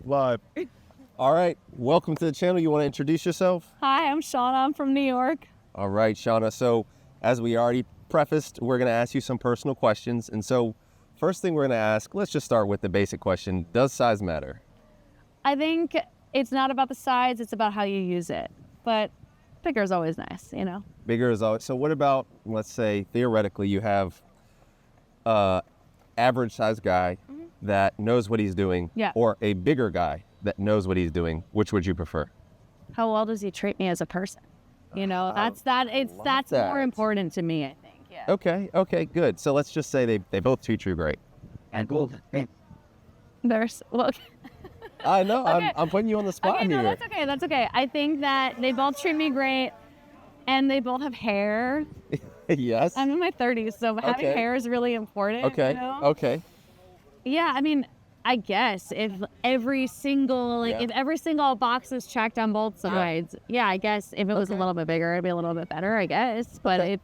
Live. All right, welcome to the channel. You want to introduce yourself? Hi, I'm Shauna. I'm from New York. All right, Shauna. So as we already prefaced, we're going to ask you some personal questions. And so first thing we're going to ask, let's just start with the basic question. Does size matter? I think it's not about the size, it's about how you use it. But bigger is always nice, you know? Bigger is always. So what about, let's say, theoretically, you have average size guy that knows what he's doing, or a bigger guy that knows what he's doing. Which would you prefer? How well does he treat me as a person? You know, that's more important to me, I think. Yeah. Okay, good. So let's just say they both treat you great. And cool. Well, I know, okay. I'm putting you on the spot okay, here. No, that's okay. I think that they both treat me great, and they both have hair. Yes. I'm in my 30s, so having hair is really important. Okay. You know? Okay. Yeah, I mean, I guess if every single box is checked on both sides, I guess if it was a little bit bigger, it'd be a little bit better, I guess. But I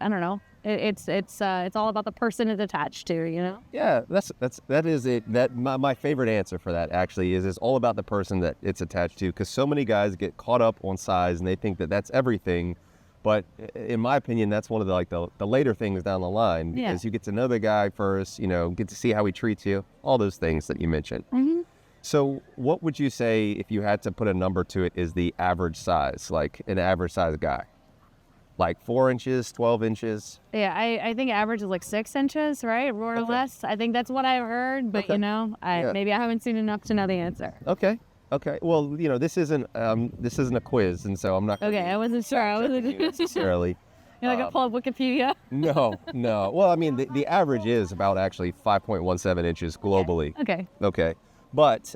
don't know. It's all about the person it's attached to, you know? Yeah, that is it. My favorite answer for that actually is it's all about the person that it's attached to, because so many guys get caught up on size and they think that that's everything. But in my opinion, that's one of the later things down the line, because you get to know the guy first, you know, get to see how he treats you, all those things that you mentioned. Mm-hmm. So what would you say, if you had to put a number to it, is the average size, like an average size guy? Like 4 inches, 12 inches? Yeah, I think average is like 6 inches, right? More or less. I think that's what I heard, but you know, maybe I haven't seen enough to know the answer. Okay. Well, you know, this isn't a quiz, and so I'm not. Okay, I wasn't sure. I wasn't necessarily. You're not gonna pull up Wikipedia? No. Well, I mean, the average is about actually 5.17 inches globally. Okay. But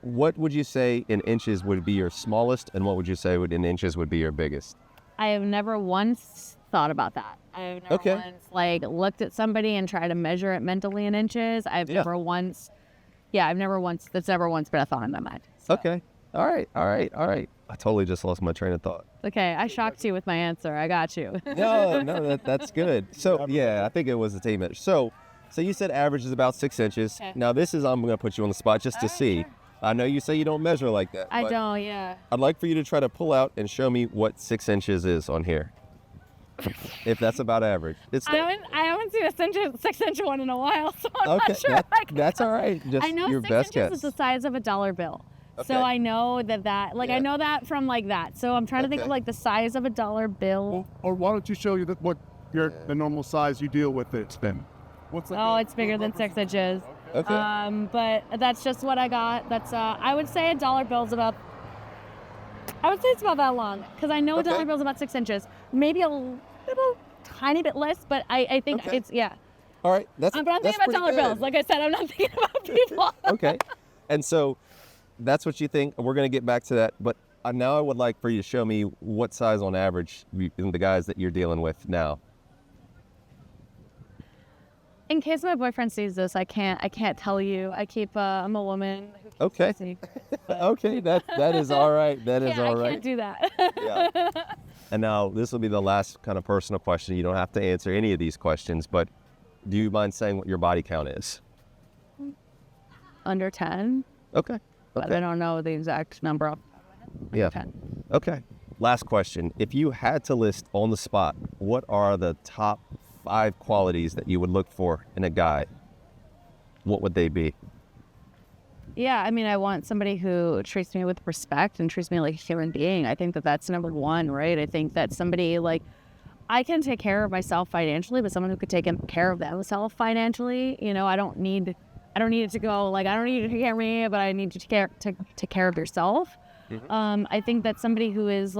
what would you say in inches would be your smallest, and what would you say in inches would be your biggest? I have never once thought about that. I've never once looked at somebody and tried to measure it mentally in inches. That's never once been a thought in my mind. So. Okay. All right. I totally just lost my train of thought. Okay, I shocked you with my answer. I got you. No, that's good. So I think it was a team match. So you said average is about 6 inches. Okay. Now I'm going to put you on the spot just to see. Sure. I know you say you don't measure like that. I don't, yeah. I'd like for you to try to pull out and show me what 6 inches is on here. If that's about average. I haven't seen a 6 inch one in a while, so I'm not sure. That's all right. Just I know your 6 best inches guess. is the size of a dollar bill. Okay. So I know I know that from like that. So I'm trying to think of like the size of a dollar bill. Well, or why don't you show you what the normal size you deal with it's been? It's bigger than 6 inches. Okay. But that's just what I got. That's I would say a dollar bill's about. I would say it's about that long, because I know a dollar bill's about 6 inches. Maybe a little tiny bit less, but I think it's All right. But I'm thinking about dollar bills. Like I said, I'm not thinking about people. Okay. And so that's what you think. We're going to get back to that. But now I would like for you to show me what size on average the guys that you're dealing with now. In case my boyfriend sees this, I can't tell you. I'm a woman who keeps Okay. secrets, Okay, that is all right. That is all right. I can't do that. Yeah. And now this will be the last kind of personal question. You don't have to answer any of these questions, but do you mind saying what your body count is? Under 10. Okay. But I don't know the exact number off the top of my head. 10. Okay. Last question. If you had to list on the spot, what are the top 5 qualities that you would look for in a guy? What would they be? Yeah, I mean, I want somebody who treats me with respect and treats me like a human being. I think that's number one, right? I think that somebody I can take care of myself financially, but someone who could take care of themselves financially, you know, I don't need it to go I don't need you to take care of me, but I need you to take care of yourself. Mm-hmm. I think that somebody who is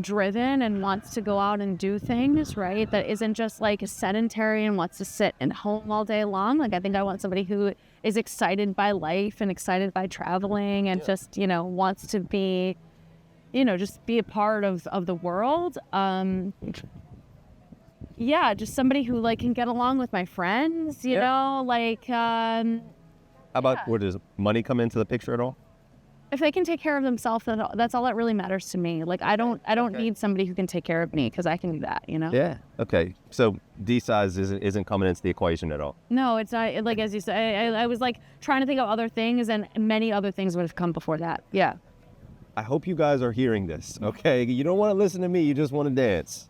driven and wants to go out and do things, right? That isn't just sedentary and wants to sit at home all day long. I think I want somebody who is excited by life and excited by traveling and just, you know, wants to be, you know, just be a part of the world. Just somebody who can get along with my friends, you know, How about, does money come into the picture at all? if they can take care of themselves, that's all that really matters to me. Like I don't need somebody who can take care of me because I can do that, you know? Yeah. Okay. So D size isn't coming into the equation at all. No, it's not. Like as you said, I was like trying to think of other things, and many other things would have come before that. Yeah. I hope you guys are hearing this. Okay. You don't want to listen to me. You just want to dance.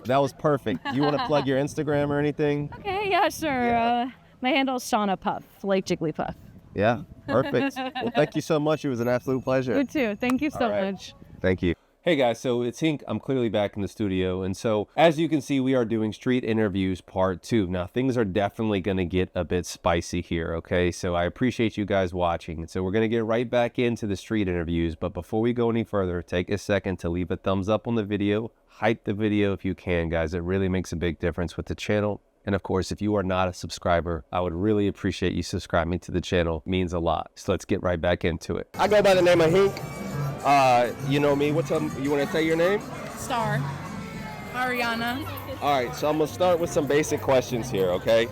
That was perfect. You want to plug your Instagram or anything? Okay. Yeah. Sure. Yeah. My handle is Shauna Puff, like Jigglypuff. Yeah. Perfect. Well, thank you so much. It was an absolute pleasure. You too. Thank you so much. Thank you. Hey guys, so it's Hink. I'm clearly back in the studio. And so as you can see, we are doing street interviews part 2. Now things are definitely going to get a bit spicy here. Okay. So I appreciate you guys watching. And so we're going to get right back into the street interviews. But before we go any further, take a second to leave a thumbs up on the video. Hype the video if you can, guys. It really makes a big difference with the channel. And of course, if you are not a subscriber, I would really appreciate you subscribing to the channel. It means a lot. So let's get right back into it. I go by the name of Hink. You know me. What's up? You want to say your name? Star. Ariana. All right. So I'm going to start with some basic questions here, okay?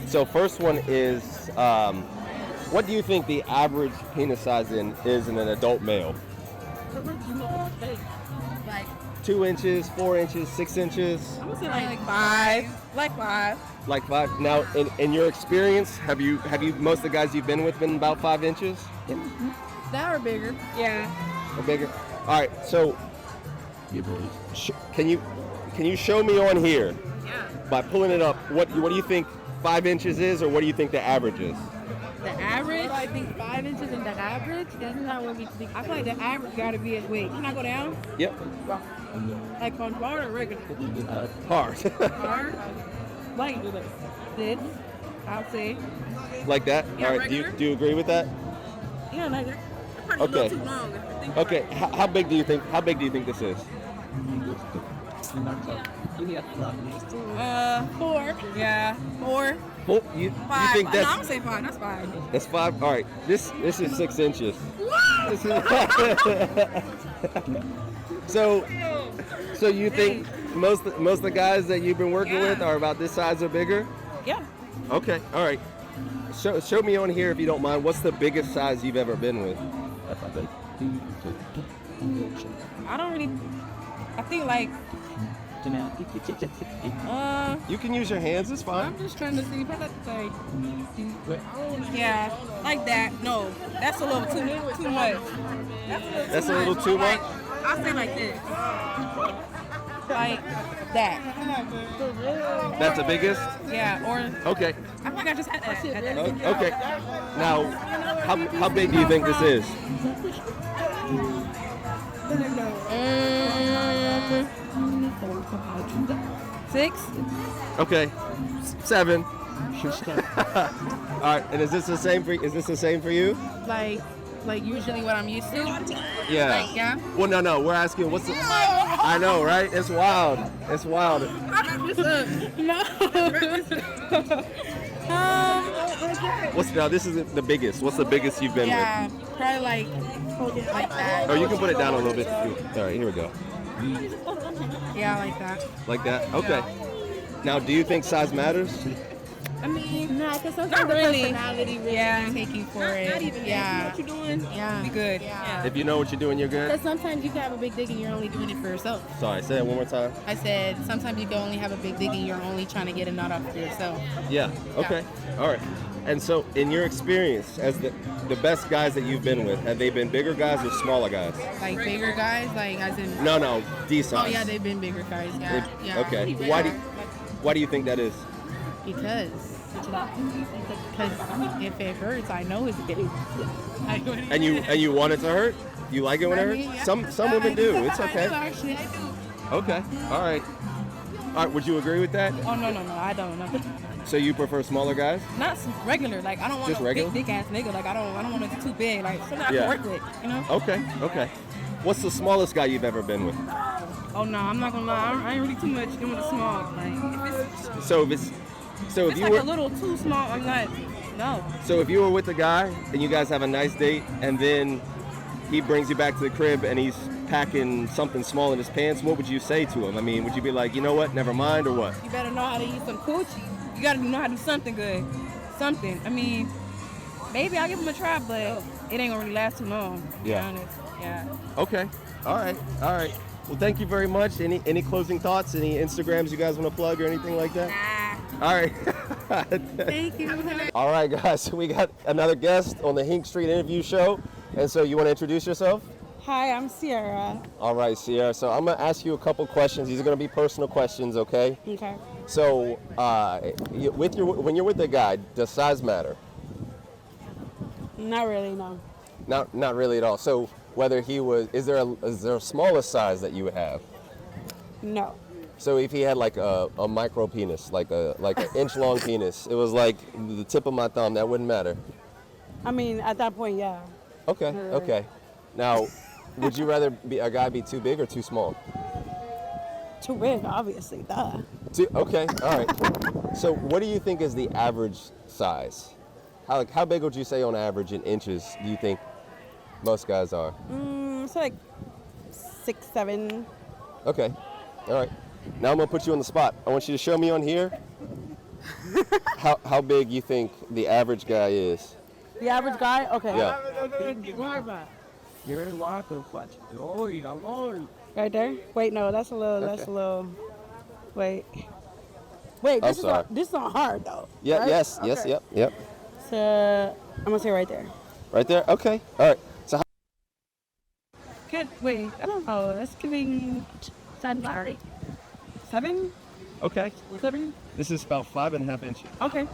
So first one is, what do you think the average penis size is in an adult male? Like 2 inches, 4 inches, 6 inches? I'm gonna say like 5. Like 5. Like 5. Now, in your experience, have you most of the guys you've been with been about 5 inches That or bigger. Yeah. or bigger? All right. So, can you show me on here Yeah. by pulling it up what do you think 5 inches is, or what do you think the average is? The average? I think 5 inches is the average. That's not what we think. I feel like the average gotta be a wait. Can I go down? Yep. Like on hard or regular? Hard. Hard. Like this. I'll say. Like that. Yeah, All right. regular. Do you agree with that? Yeah, like that. Probably Okay. a little too long. If I think Okay. How big do you think? How big do you think this is? 4. Yeah. 4. Well, you 5. think No, that's I'm gonna say 5. That's 5. that's 5? All right. This is 6 inches. This is so you think most of the guys that you've been working with are about this size or bigger? Yeah. Okay. All right. Show me on here if you don't mind. What's the biggest size you've ever been with? I don't really. I think like. You can use your hands. It's fine. I'm just trying to see if I got to say. Yeah, like that. No, that's a little too much. That's a little too much? I'll say like this. Like that. That's the biggest. Yeah, or Okay. I think I just had that. Okay. Now, how big do you think this is? 6. Okay. 7. All right. And is this the same for you? Like usually what I'm used to. Yeah. Like, yeah. Well, no. We're asking what's the. I know, right? It's wild. It's wild. No. This is the biggest. What's the biggest you've been Yeah, probably like that. with? Oh, you can put it down a little bit. All right, here we go. Yeah, like that. Like that? Okay. Now, do you think size matters? I mean, no, because sometimes the personality really taking for it. Not even what you're doing. Yeah, be good. Yeah. If you know what you're doing, you're good? Because sometimes you can have a big dick and you're only doing it for yourself. Sorry, say it one more time. I said sometimes you can only have a big dick and you're only trying to get a nut off for yourself. Yeah. Okay. All right. And so, in your experience, as the best guys that you've been with, have they been bigger guys or smaller guys? Like bigger guys, like as in. No, D size. Oh yeah, they've been bigger guys. Yeah. Yeah. Okay. Why do you think that is? Because if it hurts, I know it's big. And you want it to hurt? You like it when it hurts? Yeah. Some women do. It's okay. I do, actually, I do. Okay. All right. Would you agree with that? Oh no, I don't know. So you prefer smaller guys? Not regular. Like I don't want Just a regular? big ass nigga. Like I don't want it too big. Like something I Yeah. can work with. You know? Okay. What's the smallest guy you've ever been with? Oh no, I'm not gonna lie. I ain't really too much doing the small. Like if it's So if you like were a little too small, I'm not. No. So if you were with a guy and you guys have a nice date, and then he brings you back to the crib and he's packing something small in his pants, what would you say to him? I mean, would you be like, you know what, never mind, or what? You better know how to eat some coochie. You gotta know how to do something good. Something. I mean, Maybe I'll give him a try, but it ain't gonna really last too long. To be Yeah. honest. Yeah. Okay. All right. All right. Well, thank you very much. Any closing thoughts? Any Instagrams you guys want to plug or anything like that? Nah. All right. Thank you. All right, guys. We got another guest on the Hink Street interview show. And so you want to introduce yourself? Hi, I'm Sierra. All right, Sierra. So I'm going to ask you a couple questions. These are going to be personal questions, okay? Okay. So when you're with a guy, does size matter? Not really, no. Not really at all. So whether he was, is there a smallest size that you would have? No. So if he had like a micro penis, like an inch long penis, it was like the tip of my thumb, that wouldn't matter. I mean, at that point, yeah. Okay, okay. Now, would you rather a guy be too big or too small? Too big, obviously, duh. Okay, all right. So what do you think is the average size? How big would you say on average in inches do you think most guys are? It's like 6, 7. Okay, all right. Now I'm gonna put you on the spot. I want you to show me on here how big you think the average guy is. The average guy? Okay. Yeah. Right there? Wait, no, that's a little, wait. Wait, I'm sorry. this is not hard, though. Yeah, right? yes, Okay. yes, yep. So, I'm gonna say right there. Right there? Okay, all right. So Wait, I don't know. That's giving 7? okay. 7? This is about 5.5 inches. Okay.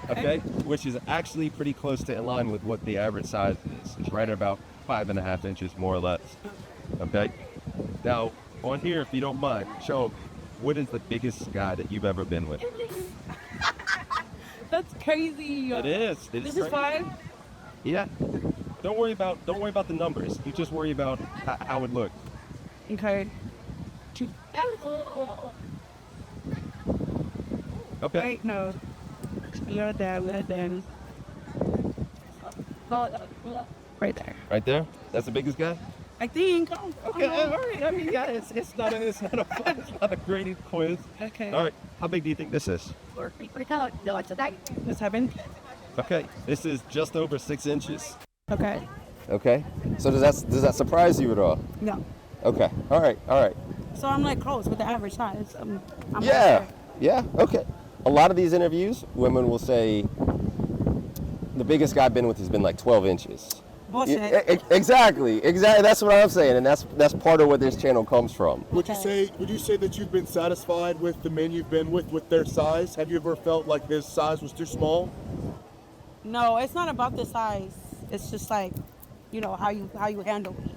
Okay, which is actually pretty close to in line with what the average size is. It's right about 5.5 inches, more or less. Okay. Now, on here, if you don't mind, show what is the biggest guy that you've ever been with? That's crazy. It is. This is 5? Yeah. Don't worry about the numbers. You just worry about how it looks. Okay. Okay. Wait, no. You're there. Right there. Right there. That's the biggest guy. I think. Okay. All right. I mean, yeah, it's not a graded quiz. Okay. All right. How big do you think this is? This happened? Okay. This is just over 6 inches. Okay. Okay. So does that surprise you at all? No. Okay. All right. All right. So I'm like close with the average size. I'm Yeah. Yeah. Okay. A lot of these interviews, women will say the biggest guy I've been with has been like 12 inches. Bullshit. Exactly. That's what I'm saying, and that's part of where this channel comes from. Would you say that you've been satisfied with the men you've been with their size? Have you ever felt like this size was too small? No, it's not about the size. It's just like, how you handle me.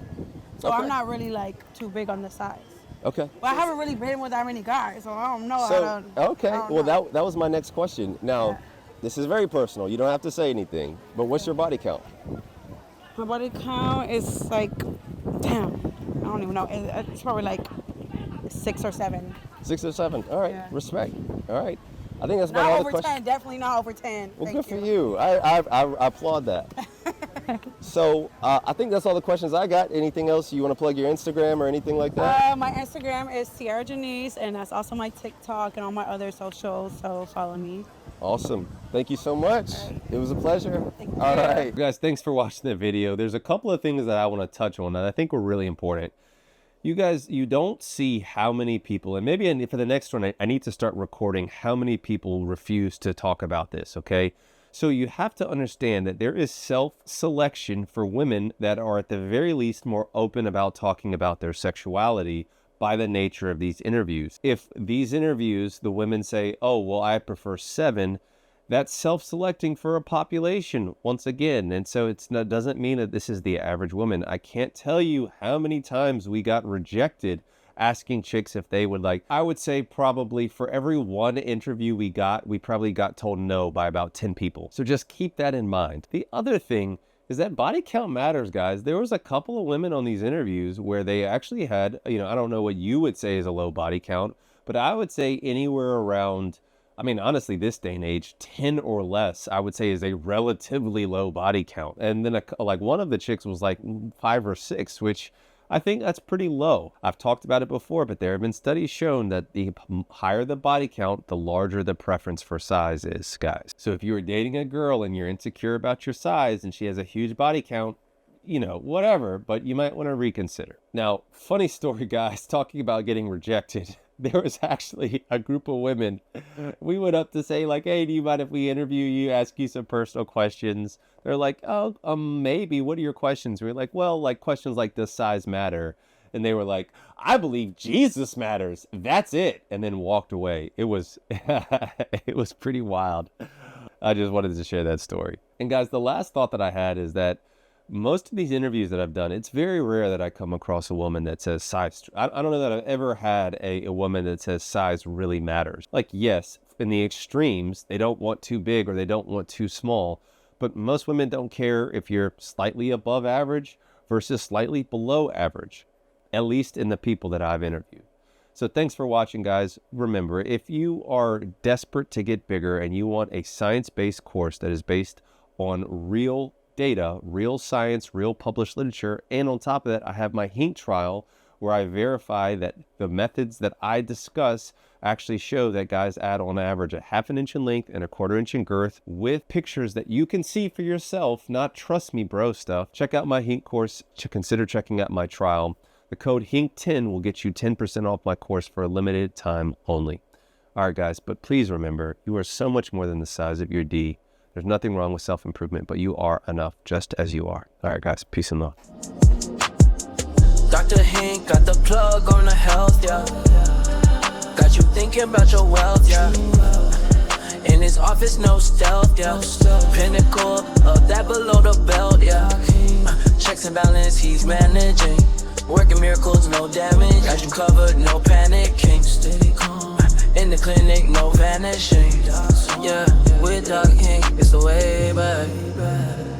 So Okay. I'm not really like too big on the size. Okay. But I haven't really been with that many guys, so I don't know. So okay. I don't Well, know. that was my next question. Now, Yeah. this is very personal. You don't have to say anything. But what's your body count? My body count is like, damn, I don't even know. It's probably like 6 or 7. 6 or 7. All right. Yeah. Respect. All right. I think that's about Not all the over questions. 10, definitely not over 10. Well, Thank good for you. I applaud that. So I think that's all the questions I got. Anything else you want to plug your Instagram or anything like that? My Instagram is Sierra Janice, and that's also my TikTok and all my other socials, so follow me. Awesome. Thank you so much. It was a pleasure. Thank you. All right. Guys, thanks for watching the video. There's a couple of things that I want to touch on that I think were really important. You guys, you don't see how many people, and maybe for the next one, I need to start recording how many people refuse to talk about this, okay? So you have to understand that there is self-selection for women that are at the very least more open about talking about their sexuality by the nature of these interviews. If these interviews, the women say, oh, well, I prefer 7, that's self-selecting for a population once again. And so doesn't mean that this is the average woman. I can't tell you how many times we got rejected asking chicks if they would like. I would say probably for every 1 interview we probably got told no by about 10 people. So just keep that in mind. The other thing is that body count matters, guys. There was a couple of women on these interviews where they actually had, I don't know what you would say is a low body count, but I would say anywhere around, honestly, this day and age, 10 or less, I would say is a relatively low body count. And then like one of the chicks was like 5 or 6, which I think that's pretty low. I've talked about it before, but there have been studies shown that the higher the body count, the larger the preference for size is, guys. So if you were dating a girl and you're insecure about your size and she has a huge body count, you know, whatever, but you might want to reconsider. Now, funny story, guys, talking about getting rejected. There was actually a group of women. We went up to say, like, hey, do you mind if we interview you, ask you some personal questions? They're like, oh, maybe. What are your questions? We're like, well, like questions like, does size matter? And they were like, I believe Jesus matters. That's it. And then walked away. It was, it was pretty wild. I just wanted to share that story. And guys, the last thought that I had is that most of these interviews that I've done, it's very rare that I come across a woman that says size. I don't know that I've ever had a woman that says size really matters. Like, yes, in the extremes, they don't want too big or they don't want too small. But most women don't care if you're slightly above average versus slightly below average, at least in the people that I've interviewed. So thanks for watching, guys. Remember, if you are desperate to get bigger and you want a science-based course that is based on real data, real science, real published literature, and on top of that, I have my Hink trial where I verify that the methods that I discuss actually show that guys add on average a 1/2 inch in length and 1/4 inch in girth with pictures that you can see for yourself, not trust me bro stuff. Check out my Hink course. Consider checking out my trial. The code HINK10 will get you 10% off my course for a limited time only. All right, guys, but please remember, you are so much more than the size of your D. There's nothing wrong with self-improvement, but you are enough just as you are. All right, guys, peace and love. Dr. Hink got the plug on the health, yeah. Got you thinking about your wealth, yeah. In his office, no stealth, yeah. Pinnacle of that below the belt, yeah. Checks and balance, he's managing. Working miracles, no damage. Got you covered, no panicking. In the clinic, no vanishing. Yeah, with Doc Hink, it's the way back.